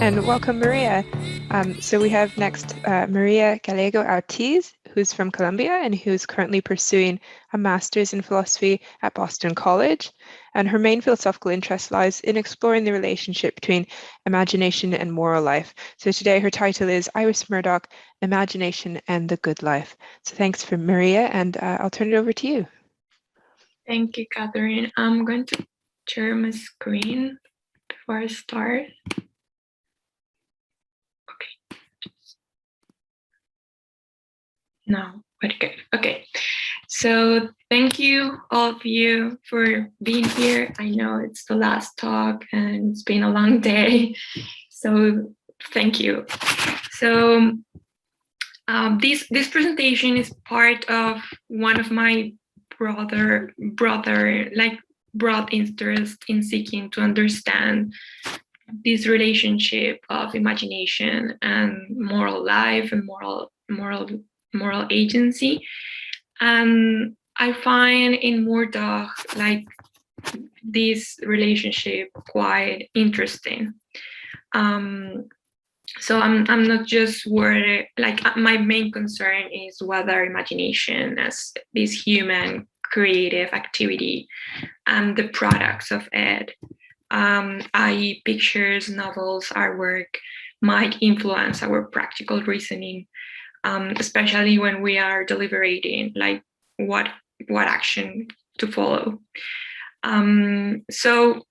and welcome, Maria. So we have next Maria Gallego Ortiz, who's from Colombia and who's currently pursuing a master's in philosophy at Boston College. And her main philosophical interest lies in exploring the relationship between imagination and moral life. So today her title is Iris Murdoch, Imagination and the Good Life. So thanks for Maria, and I'll turn it over to you. Thank you, Catherine. I'm going to share my screen before I start. Okay. No, okay. So thank you, all of you, for being here. I know it's the last talk and it's been a long day, so thank you. So this presentation is part of one of my broad interest in seeking to understand this relationship of imagination and moral life and moral agency. And I find in Murdoch this relationship quite interesting. So I'm not just worried, my main concern is whether imagination as this human creative activity and the products of it, i.e. pictures, novels, artwork, might influence our practical reasoning, especially when we are deliberating what action to follow. So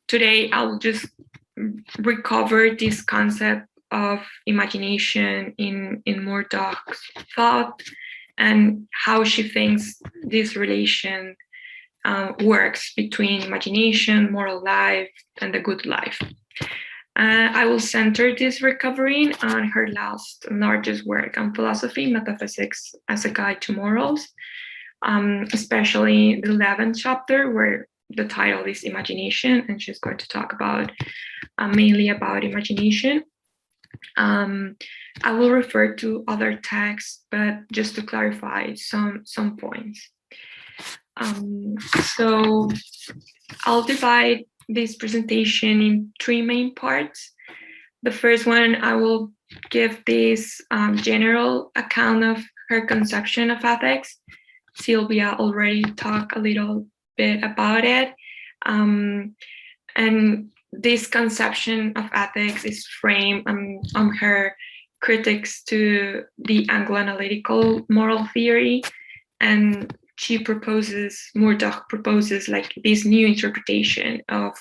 today I'll just recover this concept of imagination in Murdoch's thought and how she thinks this relation works between imagination, moral life, and the good life. I will center this recovery on her last and largest work on philosophy, Metaphysics as a Guide to Morals, especially the 11th chapter, where the title is Imagination, and she's going to talk about mainly about imagination. I will refer to other texts, but just to clarify some points. So I'll divide this presentation in three main parts. The first one, I will give this general account of her conception of ethics. Sylvia already talked a little bit about it. And this conception of ethics is framed on her critiques to the Anglo-analytical moral theory, and Murdoch proposes this new interpretation of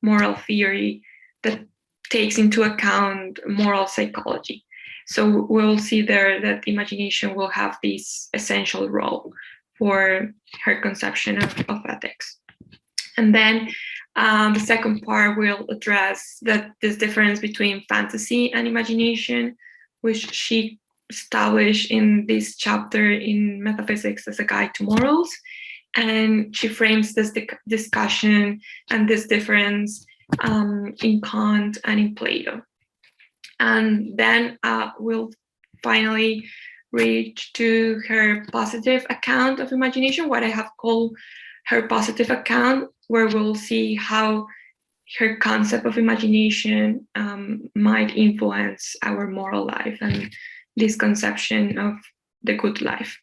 moral theory that takes into account moral psychology. So we'll see there that imagination will have this essential role for her conception of ethics. And then the second part will address this difference between fantasy and imagination, which she established in this chapter in Metaphysics as a Guide to Morals. And she frames this discussion and this difference in Kant and in Plato. And then we'll finally reach to her positive account of imagination, what I have called her positive account, where we'll see how her concept of imagination might influence our moral life and this conception of the good life.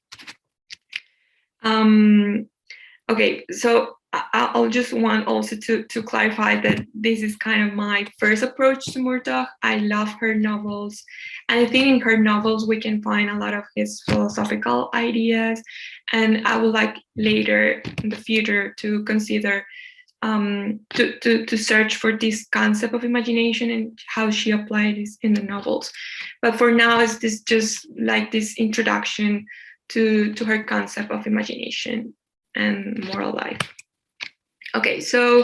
Okay, so I'll just want also to clarify that this is kind of my first approach to Murdoch. I love her novels, and I think in her novels we can find a lot of his philosophical ideas, and I would like later in the future to consider to search for this concept of imagination and how she applied this in the novels. But for now, it's just like this introduction to her concept of imagination and moral life. Okay, so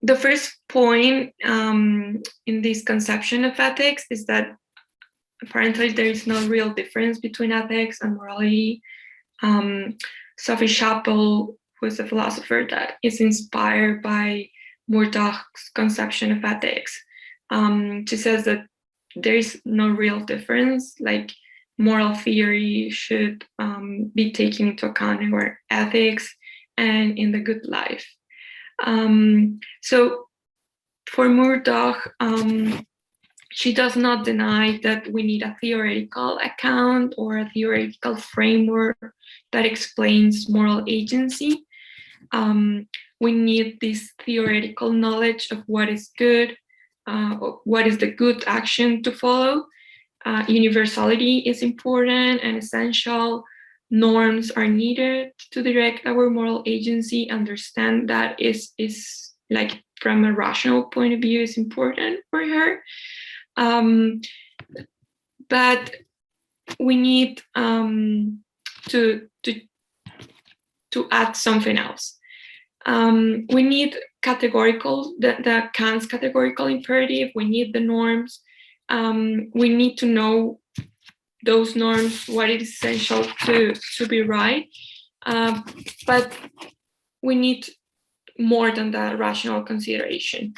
the first point in this conception of ethics is that apparently there is no real difference between ethics and morality. Sophie Chappell, who is a philosopher that is inspired by Murdoch's conception of ethics, she says that there is no real difference, like moral theory should be taken into account in our ethics and in the good life. So For Murdoch, she does not deny that we need a theoretical account or a theoretical framework that explains moral agency. We need this theoretical knowledge of what is good, what is the good action to follow. Universality is important and essential. Norms are needed to direct our moral agency. Understand that is like from a rational point of view is important for her. But we need to add something else. We need categorical, the Kant's categorical imperative. We need the norms. We need to know those norms, what is essential to be right. But we need more than the rational consideration.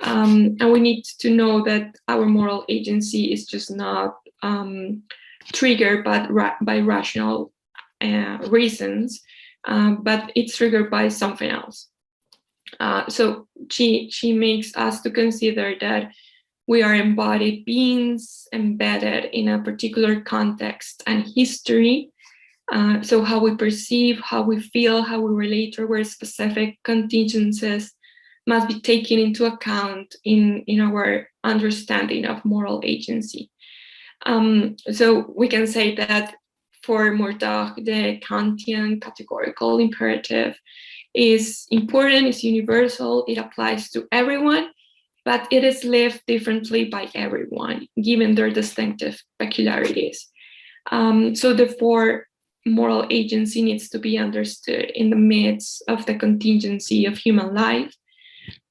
And we need to know that our moral agency is just not triggered by rational reasons, but it's triggered by something else. So she makes us to consider that we are embodied beings embedded in a particular context and history. So how we perceive, how we feel, how we relate to our specific contingencies must be taken into account in our understanding of moral agency. So we can say that for Murdoch, the Kantian categorical imperative is important, is universal, it applies to everyone, but it is lived differently by everyone, given their distinctive peculiarities. So therefore, moral agency needs to be understood in the midst of the contingency of human life,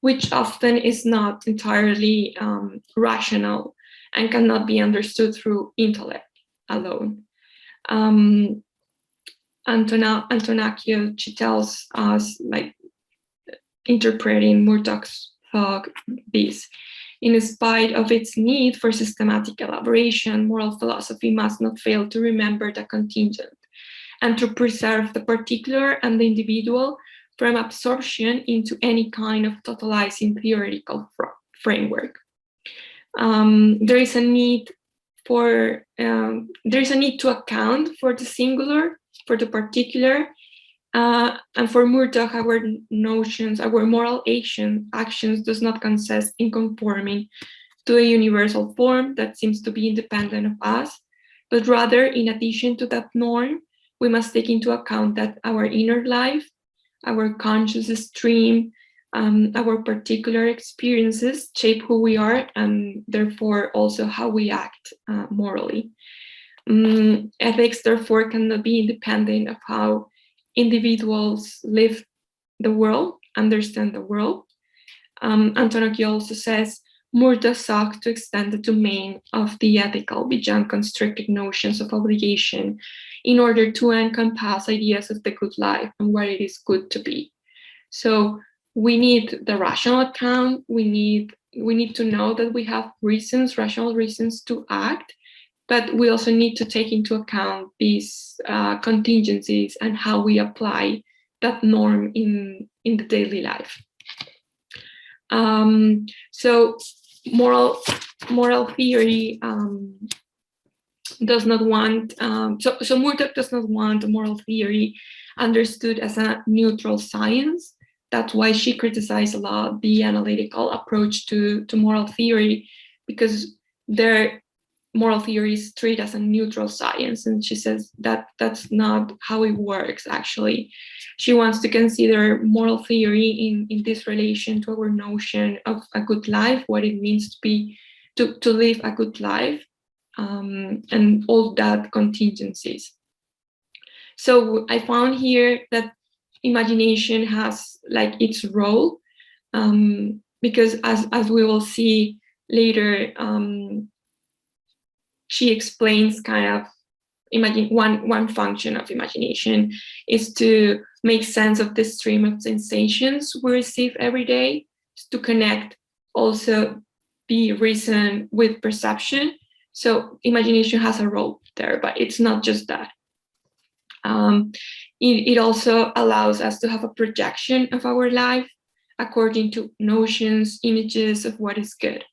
which often is not entirely rational and cannot be understood through intellect alone. Antonacchio, she tells us, like, interpreting Murdoch's thought, this: in spite of its need for systematic elaboration, moral philosophy must not fail to remember the contingent and to preserve the particular and the individual from absorption into any kind of totalizing theoretical framework. There is a need to account for the singular, for the particular, and for Murdoch, our notions, our moral actions does not consist in conforming to a universal form that seems to be independent of us, but rather, in addition to that norm, we must take into account that our inner life, our conscious stream, our particular experiences shape who we are and therefore also how we act morally. Ethics therefore cannot be independent of how individuals live the world, understand the world. Antonacchio also says, Murdoch sought to extend the domain of the ethical beyond constricted notions of obligation in order to encompass ideas of the good life and what it is good to be. So we need the rational account. We need to know that we have reasons, rational reasons to act, but we also need to take into account these contingencies and how we apply that norm in the daily life. So moral theory does not want, so Murdoch does not want moral theory understood as a neutral science. That's why she criticized a lot the analytical approach to moral theory, because their moral theory is treated as a neutral science. And she says that that's not how it works, actually. She wants to consider moral theory in this relation to our notion of a good life, what it means to live a good life, and all that contingencies. So I found here that imagination has like its role, because as we will see later, she explains kind of one function of imagination is to make sense of the stream of sensations we receive every day, to connect also the reason with perception. So imagination has a role there, but it's not just that. It also allows us to have a projection of our life, according to notions, images of what is good.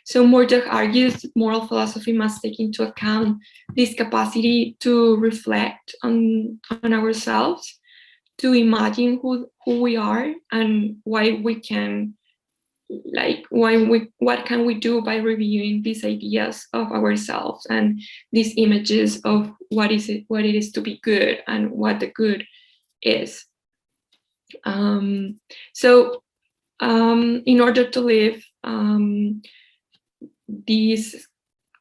So Murdoch argues that moral philosophy must take into account this capacity to reflect on ourselves, to imagine who we are and why we can, what can we do by reviewing these ideas of ourselves and these images of what it is to be good and what the good is. In order to live this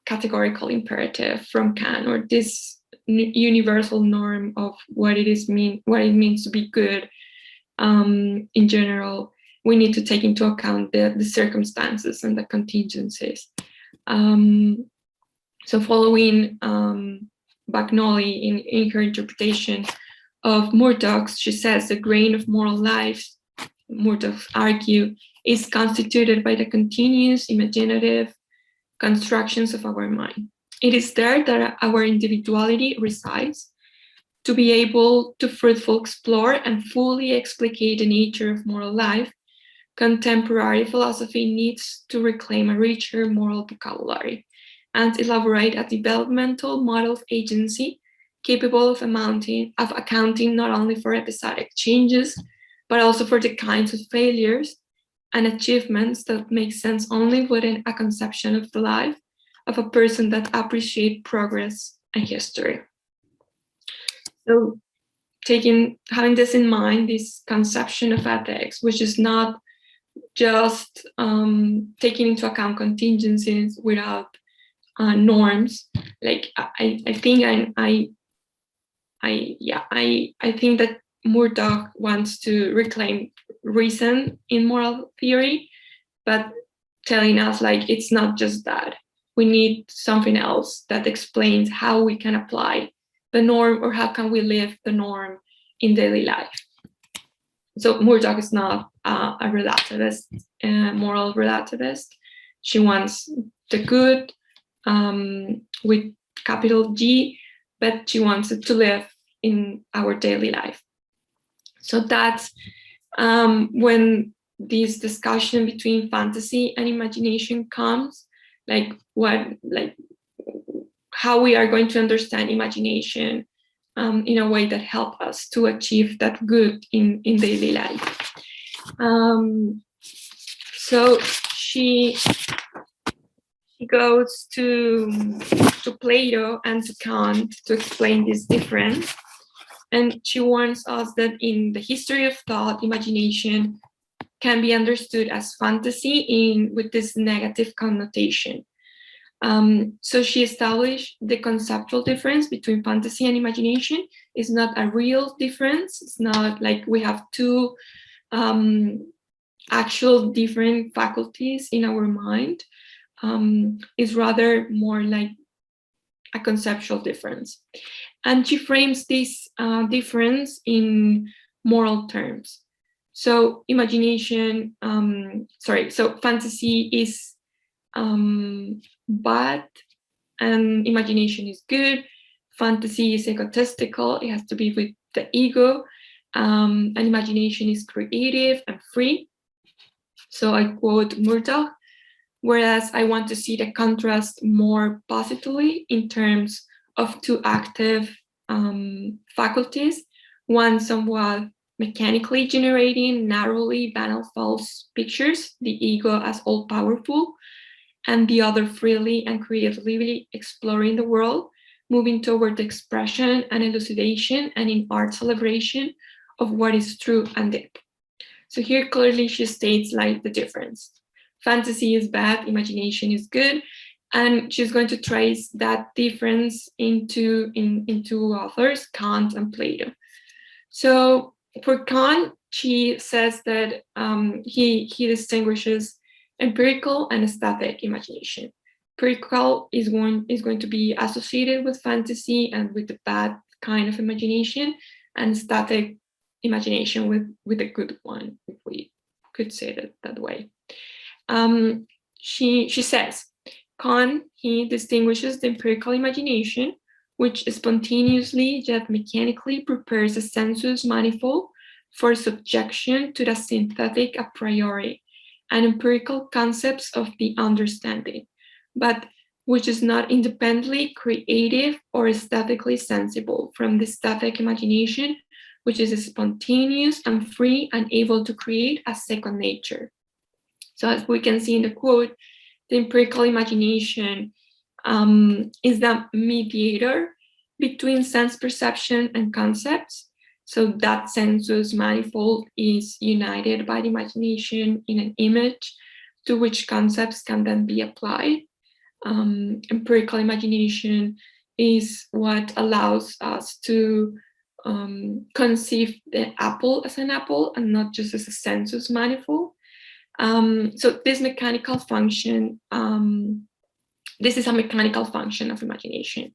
categorical imperative from Kant, or this universal norm of what it means to be good, in general, we need to take into account the circumstances and the contingencies. So following Bagnoli in her interpretation of Murdoch, she says the grain of moral life, Murdoch argue, is constituted by the continuous imaginative constructions of our mind. It is there that our individuality resides. To be able to fruitfully explore and fully explicate the nature of moral life, contemporary philosophy needs to reclaim a richer moral vocabulary and elaborate a developmental model of agency capable of accounting not only for episodic changes, but also for the kinds of failures and achievements that make sense only within a conception of the life of a person that appreciates progress and history. So having this in mind, this conception of ethics, which is not just taking into account contingencies without norms, like I think that Murdoch wants to reclaim reason in moral theory, but telling us like it's not just that. We need something else that explains how we can apply the norm, or how can we live the norm in daily life. So Murdoch is not a relativist, moral relativist. She wants the good with capital G, but she wants it to live in our daily life. So that's when this discussion between fantasy and imagination comes, how we are going to understand imagination in a way that helps us to achieve that good in daily life. So she goes to Plato and to Kant to explain this difference. And she warns us that in the history of thought, imagination can be understood as fantasy with this negative connotation. So she established the conceptual difference between fantasy and imagination is not a real difference. It's not like we have two actual different faculties in our mind. It's rather more like a conceptual difference. And she frames this difference in moral terms. So so fantasy is bad and imagination is good. Fantasy is egotistical, it has to be with the ego, and imagination is creative and free. So I quote Murdoch, whereas I want to see the contrast more positively in terms of two active faculties, one somewhat mechanically generating narrowly banal false pictures, the ego as all-powerful, and the other freely and creatively exploring the world, moving toward the expression and elucidation and in art celebration of what is true and deep. So here clearly she states like the difference. Fantasy is bad, imagination is good, and she's going to trace that difference into authors, Kant and Plato. So for Kant, she says that he distinguishes empirical and aesthetic imagination. Empirical is going to be associated with fantasy and with the bad kind of imagination, and aesthetic imagination with a good one, if we could say it that way. She says, Kant, he distinguishes the empirical imagination, which spontaneously yet mechanically prepares a sensuous manifold for subjection to the synthetic a priori and empirical concepts of the understanding, but which is not independently creative or aesthetically sensible from the static imagination, which is spontaneous and free and able to create a second nature. So as we can see in the quote, the empirical imagination is the mediator between sense perception and concepts. So that sensus manifold is united by the imagination in an image to which concepts can then be applied. Empirical imagination is what allows us to conceive the apple as an apple and not just as a sensus manifold. So this mechanical function, this is a mechanical function of imagination.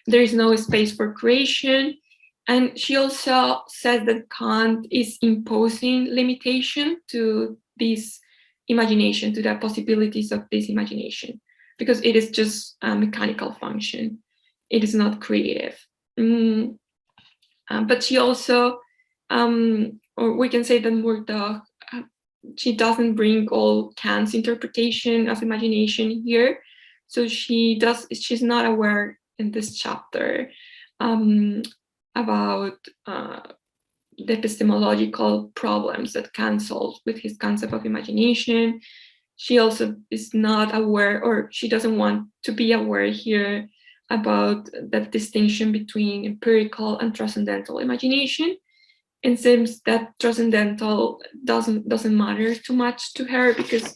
There is no space for creation. And she also says that Kant is imposing limitation to this imagination, to the possibilities of this imagination, because it is just a mechanical function. It is not creative. But she also, or we can say that Murdoch, she doesn't bring all Kant's interpretation of imagination here. So she's not aware in this chapter about the epistemological problems that Kant solves with his concept of imagination. She also is not aware, or she doesn't want to be aware here about the distinction between empirical and transcendental imagination. It seems that transcendental doesn't matter too much to her, because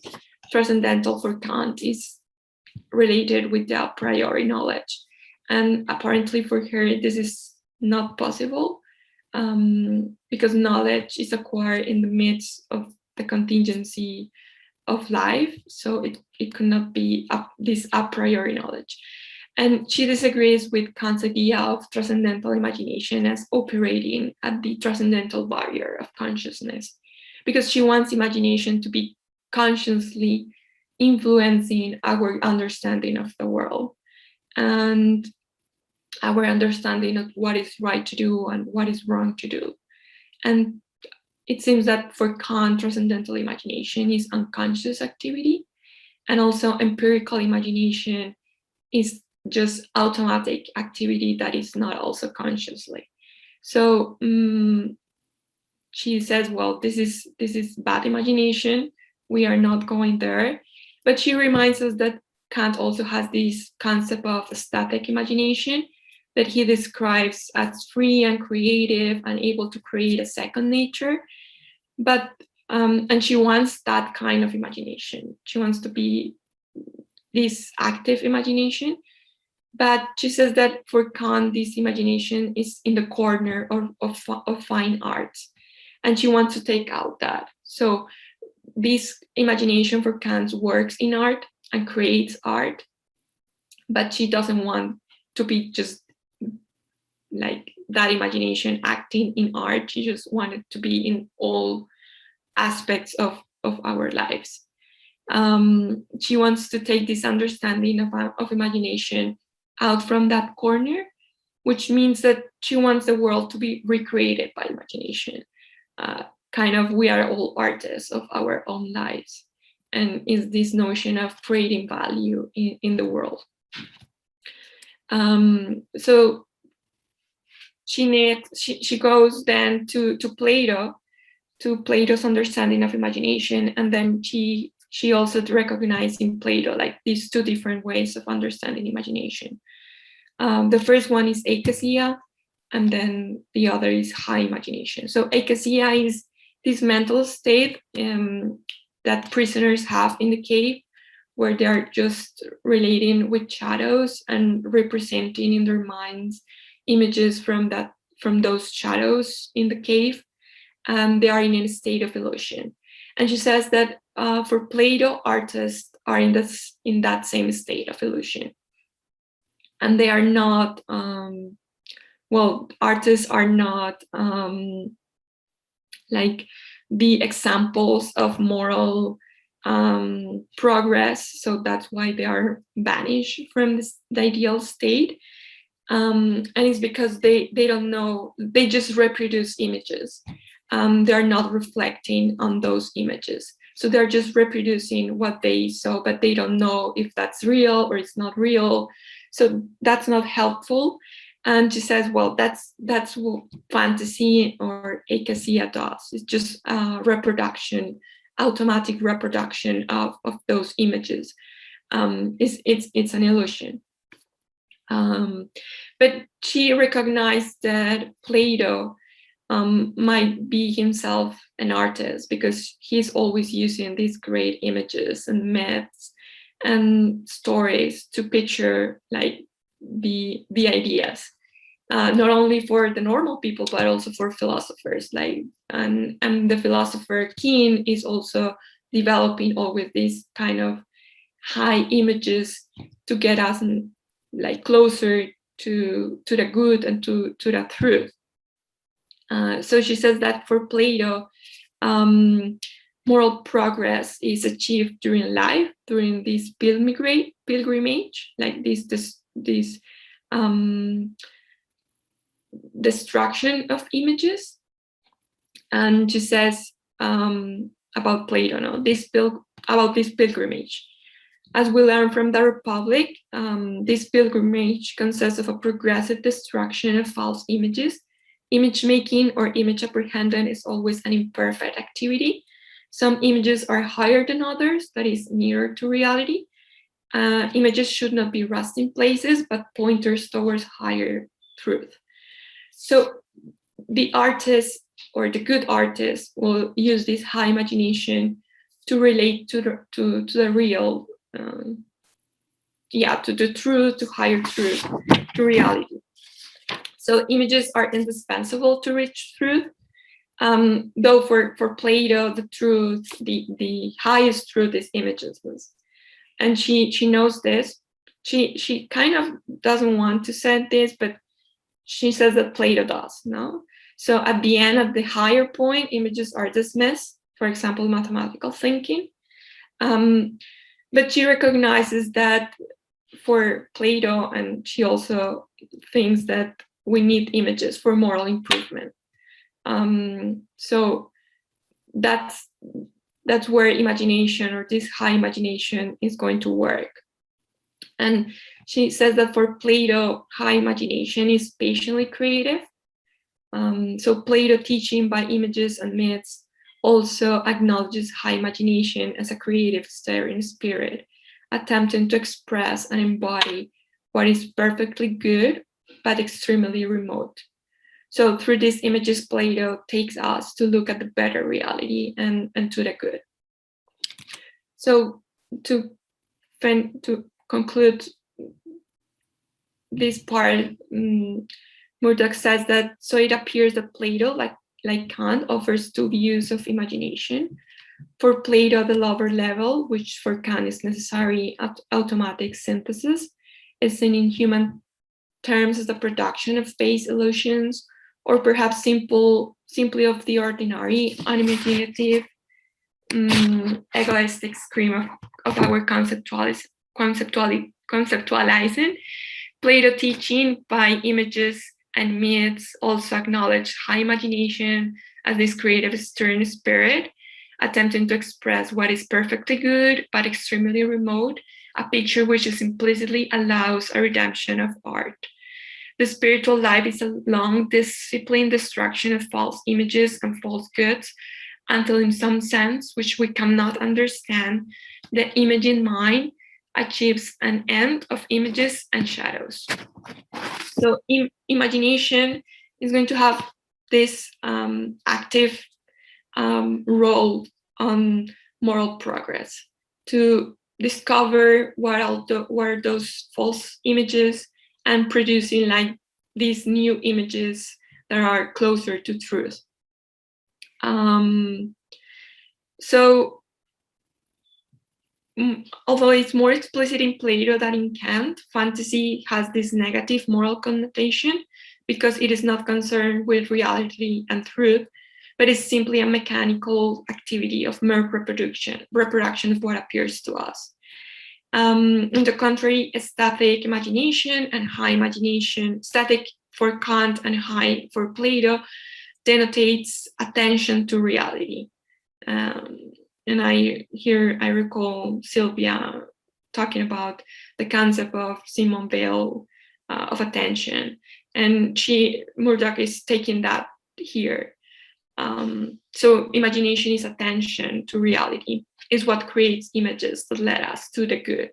transcendental for Kant is related with the a priori knowledge. And apparently for her, this is not possible, because knowledge is acquired in the midst of the contingency of life. So it could not be this a priori knowledge. And she disagrees with Kant's idea of transcendental imagination as operating at the transcendental barrier of consciousness, because she wants imagination to be consciously influencing our understanding of the world and our understanding of what is right to do and what is wrong to do. And it seems that for Kant, transcendental imagination is unconscious activity, and also empirical imagination is just automatic activity that is not also consciously. So she says, well, this is bad imagination. We are not going there. But she reminds us that Kant also has this concept of static imagination that he describes as free and creative and able to create a second nature. But and she wants that kind of imagination. She wants to be this active imagination. But she says that for Kant, this imagination is in the corner of fine art, and she wants to take out that. So this imagination for Kant works in art and creates art, but she doesn't want to be just like that imagination acting in art. She just wanted to be in all aspects of our lives. She wants to take this understanding of imagination out from that corner, which means that she wants the world to be recreated by imagination. Kind of, we are all artists of our own lives, and is this notion of creating value in the world. So she goes then to Plato's understanding of imagination, and then she also recognized in Plato like these two different ways of understanding imagination. The first one is akasia, and then the other is high imagination. So akasia is this mental state that prisoners have in the cave, where they are just relating with shadows and representing in their minds images from those shadows in the cave, and they are in a state of illusion. And she says that for Plato, artists are in that same state of illusion, and they are not. Artists are not like the examples of moral progress, so that's why they are banished from the ideal state. And it's because they don't know, they just reproduce images, they are not reflecting on those images. So they're just reproducing what they saw, but they don't know if that's real or it's not real. So that's not helpful. And she says, well, that's what fantasy or acacia does. It's just reproduction, automatic reproduction of those images. It's an illusion. But she recognized that Plato might be himself an artist, because he's always using these great images and myths and stories to picture like the ideas, not only for the normal people but also for philosophers. Like and the philosopher Keane is also developing all with these kind of high images to get us like closer to the good and to the truth. So she says that for Plato, moral progress is achieved during life, during this pilgrimage, like this destruction of images. And she says about Plato, about this pilgrimage. As we learn from the Republic, this pilgrimage consists of a progressive destruction of false images. Image making or image apprehension is always an imperfect activity. Some images are higher than others, that is nearer to reality. Images should not be resting places, but pointers towards higher truth. So the artist or the good artist will use this high imagination to relate to the real, to the truth, to higher truth, to reality. So images are indispensable to reach truth. Though for Plato, the truth, the highest truth is imagelessness. And she knows this. She kind of doesn't want to say this, but she says that Plato does, no? So at the end of the higher point, images are dismissed, for example, mathematical thinking. But she recognizes that for Plato, and she also thinks that we need images for moral improvement. So that's where imagination, or this high imagination, is going to work. And she says that for Plato, high imagination is patiently creative. So Plato, teaching by images and myths, also acknowledges high imagination as a creative stirring spirit, attempting to express and embody what is perfectly good but extremely remote. So through these images, Plato takes us to look at the better reality and to the good. So to conclude this part, Murdoch says that, so it appears that Plato, like Kant, offers two views of imagination. For Plato, the lower level, which for Kant is necessary automatic synthesis, is seen in human terms as the production of base illusions, or perhaps simply of the ordinary, unimaginative, egoistic scream of our conceptualizing. Plato, teaching by images and myths, also acknowledge high imagination as this creative stern spirit, attempting to express what is perfectly good but extremely remote, a picture which implicitly allows a redemption of art. The spiritual life is a long, disciplined destruction of false images and false goods, until in some sense, which we cannot understand, the imaging mind achieves an end of images and shadows. So imagination is going to have this active role on moral progress, to discover what are those false images and producing like these new images that are closer to truth. So although it's more explicit in Plato than in Kant, fantasy has this negative moral connotation because it is not concerned with reality and truth, but is simply a mechanical activity of mere reproduction of what appears to us. On the contrary, static imagination and high imagination, static for Kant and high for Plato, denotates attention to reality. And I recall Sylvia talking about the concept of Simone Weil of attention, and Murdoch is taking that here. So imagination is attention to reality, is what creates images that lead us to the good.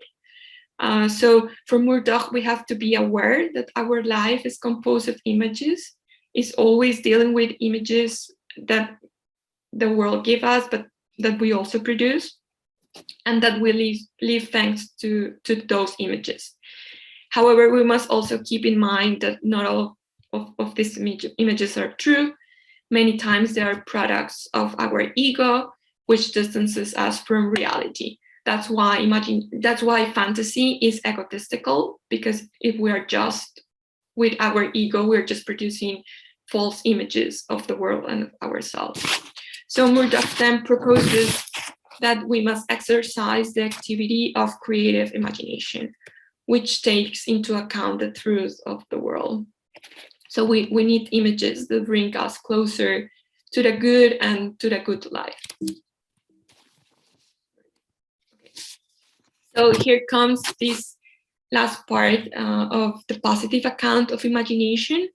So for Murdoch, we have to be aware that our life is composed of images, is always dealing with images that the world gives us, but that we also produce, and that we live thanks to those images. However, we must also keep in mind that not all of these images are true. Many times they are products of our ego, which distances us from reality. That's why fantasy is egotistical, because if we are just with our ego, we're just producing false images of the world and of ourselves. So Murdoch then proposes that we must exercise the activity of creative imagination, which takes into account the truth of the world. So we need images that bring us closer to the good and to the good life. Okay. So here comes this last part of the positive account of imagination.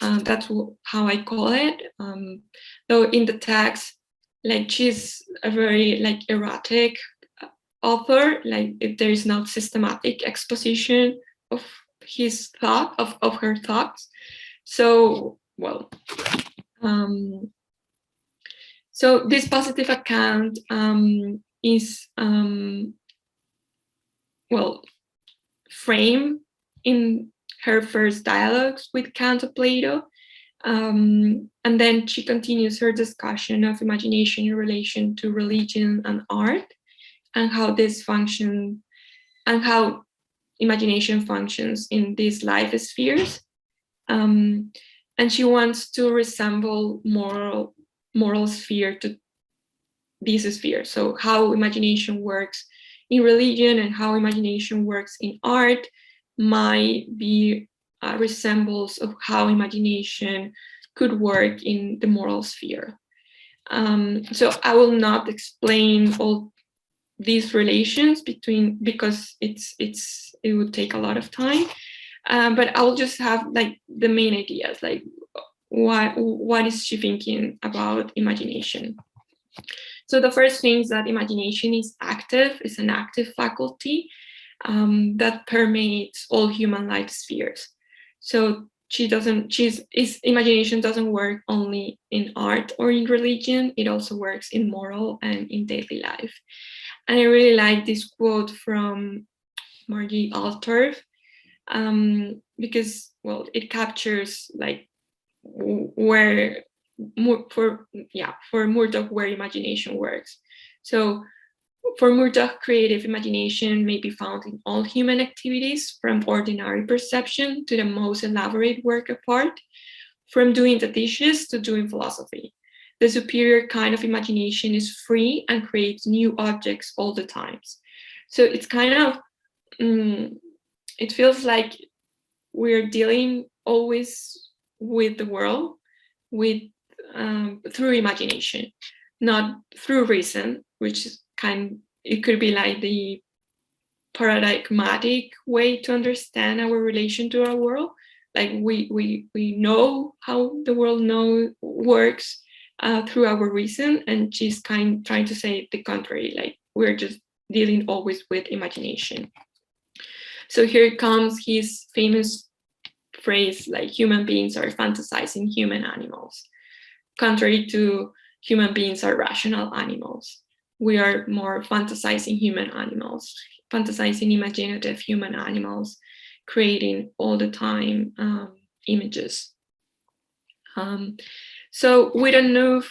That's how I call it. Though in the text, like, she's a very like erratic author, like if there is no systematic exposition of his thought, of her thoughts. So, well, so this positive account is, well, framed in her first dialogues with Kant of Plato. And then she continues her discussion of imagination in relation to religion and art, and how this function, and how imagination functions in these life spheres. And she wants to resemble moral sphere to this sphere. So how imagination works in religion and how imagination works in art might be resembles of how imagination could work in the moral sphere. So I will not explain all these relations between, because it would take a lot of time. But I will just have like the main ideas, like what is she thinking about imagination? So the first thing is that imagination is active, is an active faculty that permeates all human life spheres. So imagination doesn't work only in art or in religion, it also works in moral and in daily life. And I really like this quote from Margie Altorf, because, well, it captures like for Murdoch where imagination works. So for Murdoch, creative imagination may be found in all human activities, from ordinary perception to the most elaborate work of art, from doing the dishes to doing philosophy. The superior kind of imagination is free and creates new objects all the times. So it's kind of, it feels like we're dealing always with the world through imagination, not through reason, which is it could be like the paradigmatic way to understand our relation to our world. Like we know how the world works through our reason, and she's trying to say the contrary, like we're just dealing always with imagination. So here comes his famous phrase, like, human beings are fantasizing human animals, contrary to human beings are rational animals. We are more fantasizing human animals, fantasizing imaginative human animals, creating all the time images. So we don't move,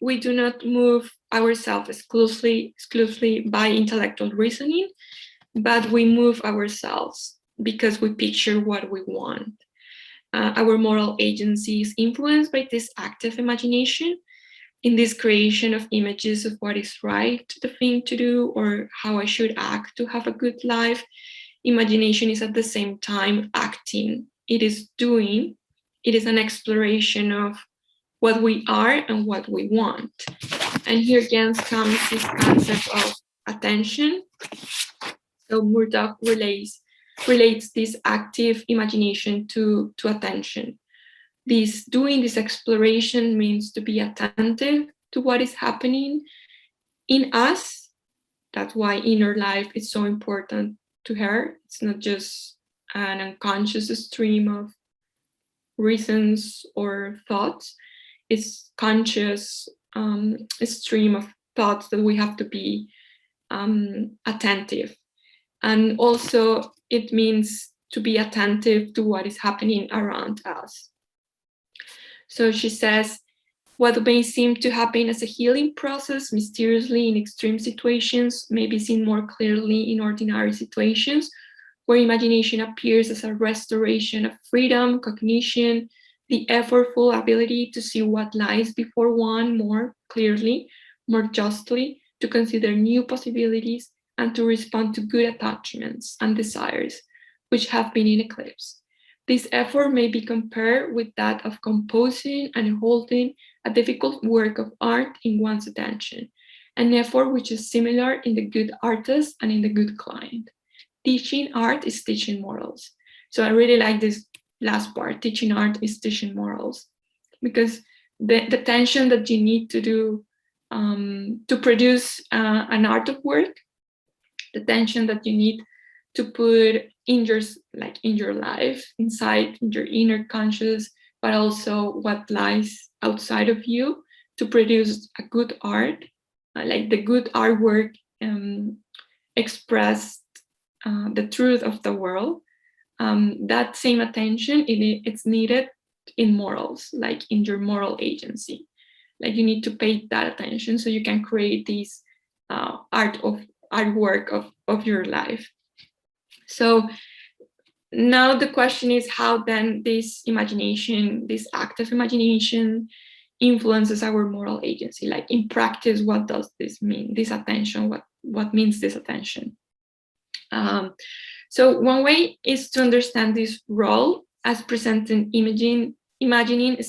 we do not move ourselves exclusively by intellectual reasoning, but we move ourselves because we picture what we want. Our moral agency is influenced by this active imagination, in this creation of images of what is right, the thing to do, or how I should act to have a good life. Imagination is at the same time acting. It is doing. It is an exploration of what we are and what we want. And here again comes this concept of attention. So Murdoch relates this active imagination to attention. Doing this exploration means to be attentive to what is happening in us. That's why inner life is so important to her. It's not just an unconscious stream of reasons or thoughts. It's conscious a stream of thoughts that we have to be attentive. And also it means to be attentive to what is happening around us. So she says, what may seem to happen as a healing process mysteriously in extreme situations may be seen more clearly in ordinary situations, where imagination appears as a restoration of freedom, cognition, the effortful ability to see what lies before one more clearly, more justly, to consider new possibilities, and to respond to good attachments and desires, which have been in eclipse. This effort may be compared with that of composing and holding a difficult work of art in one's attention, an effort which is similar in the good artist and in the good client. Teaching art is teaching morals. So I really like this last part, teaching art is teaching morals, because the tension that you need to do to produce an art of work, the tension that you need to put in your life, inside your inner conscious, but also what lies outside of you to produce a good art, like the good artwork expressed the truth of the world. That same attention, it's needed in morals, like in your moral agency. Like you need to pay that attention so you can create this artwork of your life. So now the question is how then this imagination, this active imagination, influences our moral agency. Like in practice, what does this mean? This attention, what means this attention? So one way is to understand this role as presenting imagining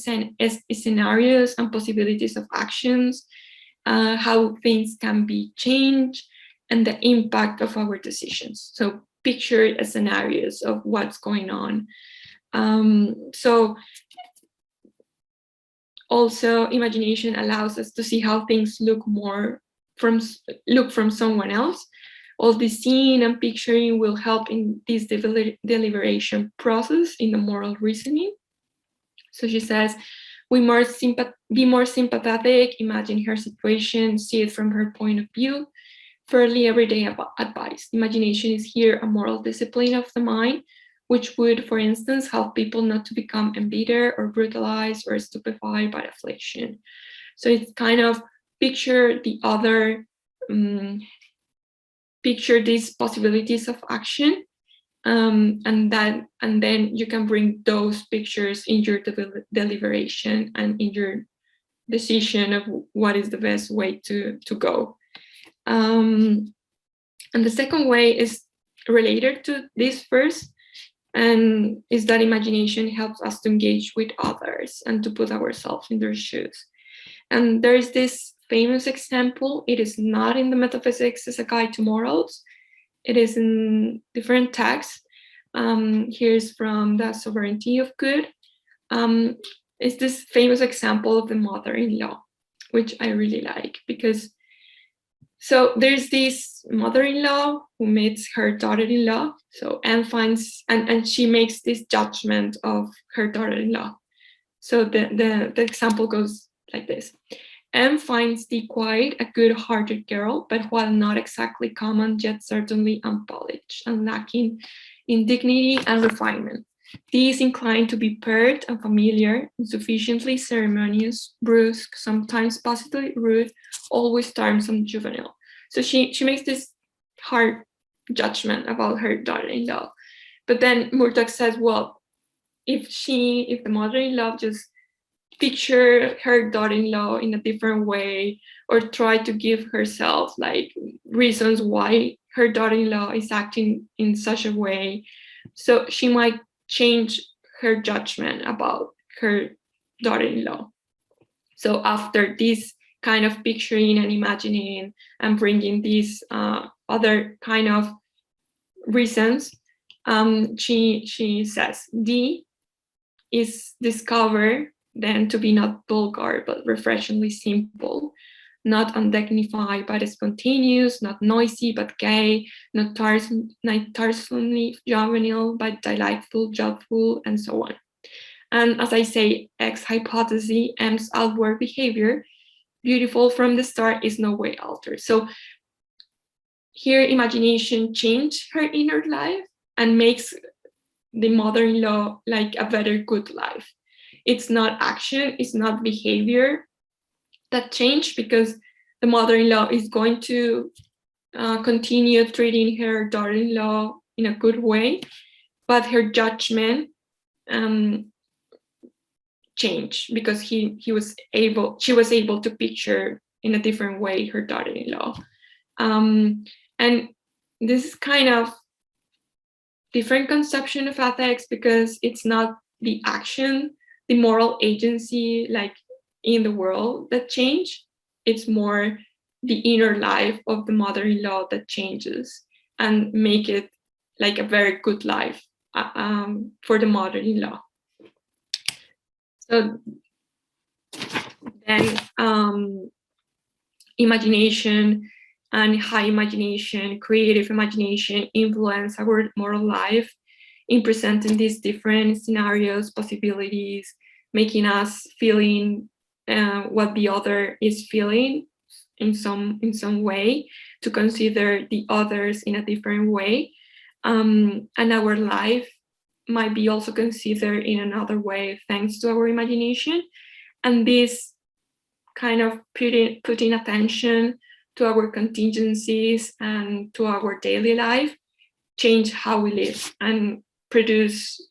scenarios and possibilities of actions, how things can be changed, and the impact of our decisions. So picture scenarios of what's going on. So also imagination allows us to see how things look from someone else. All the seeing and picturing will help in this deliberation process in the moral reasoning. So she says, be more sympathetic, imagine her situation, see it from her point of view. Fairly everyday advice. Imagination is here a moral discipline of the mind, which would, for instance, help people not to become embittered or brutalized or stupefied by affliction. So it's kind of picture the other, picture these possibilities of action, and then you can bring those pictures in your deliberation and in your decision of what is the best way to go. And the second way is related to this first, and is that imagination helps us to engage with others and to put ourselves in their shoes. And there is this famous example. It is not in the Metaphysics as a Guide to Morals. It is in different texts. Here's from The Sovereignty of Good. It's this famous example of the mother-in-law, which I really like, because so there's this mother-in-law who meets her daughter-in-law. So Anne finds, and she makes this judgment of her daughter-in-law. So the example goes like this. Anne finds thee quite a good-hearted girl, but while not exactly common, yet certainly unpolished and lacking in dignity and refinement. Thee is inclined to be pert and familiar, insufficiently ceremonious, brusque, sometimes positively rude, always tiresome and juvenile. So she makes this hard judgment about her daughter-in-law. But then Murdoch says, well, if the mother-in-law just picture her daughter-in-law in a different way, or try to give herself like reasons why her daughter-in-law is acting in such a way, so she might change her judgment about her daughter-in-law. So after this kind of picturing and imagining and bringing these other kind of reasons, she says, D is discovered then to be not vulgar, but refreshingly simple, not undignified, but spontaneous, not noisy, but gay, not tiresomely juvenile, but delightful, joyful, and so on. And as I say, X hypothesis, M's outward behavior, beautiful from the start, is no way altered. So here, imagination changed her inner life and makes the mother-in-law like a better good life. It's not action, it's not behavior that changed, because the mother-in-law is going to continue treating her daughter-in-law in a good way, but her judgment changed because she was able to picture in a different way her daughter-in-law. And this is kind of different conception of ethics, because it's not the action, the moral agency like in the world that change. It's more the inner life of the mother-in-law that changes and make it like a very good life for the mother-in-law. So then imagination and high imagination, creative imagination influence our moral life in presenting these different scenarios, possibilities, making us feeling what the other is feeling in some way, to consider the others in a different way. And our life might be also considered in another way thanks to our imagination. And this kind of putting attention to our contingencies and to our daily life change how we live and produce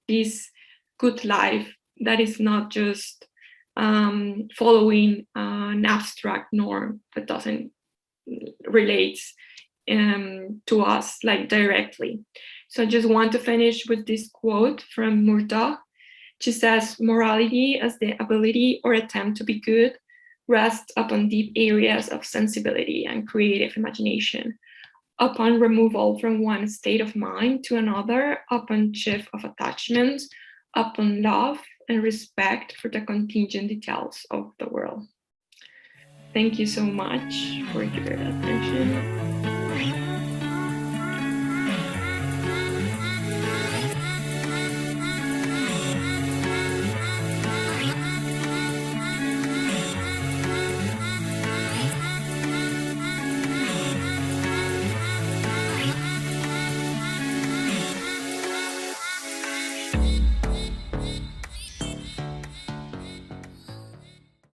this good life that is not just following an abstract norm that doesn't relate to us like directly. So I just want to finish with this quote from Murdoch. She says, morality as the ability or attempt to be good rests upon deep areas of sensibility and creative imagination. Upon removal from one state of mind to another, upon shift of attachment, upon love and respect for the contingent details of the world. Thank you so much for your attention.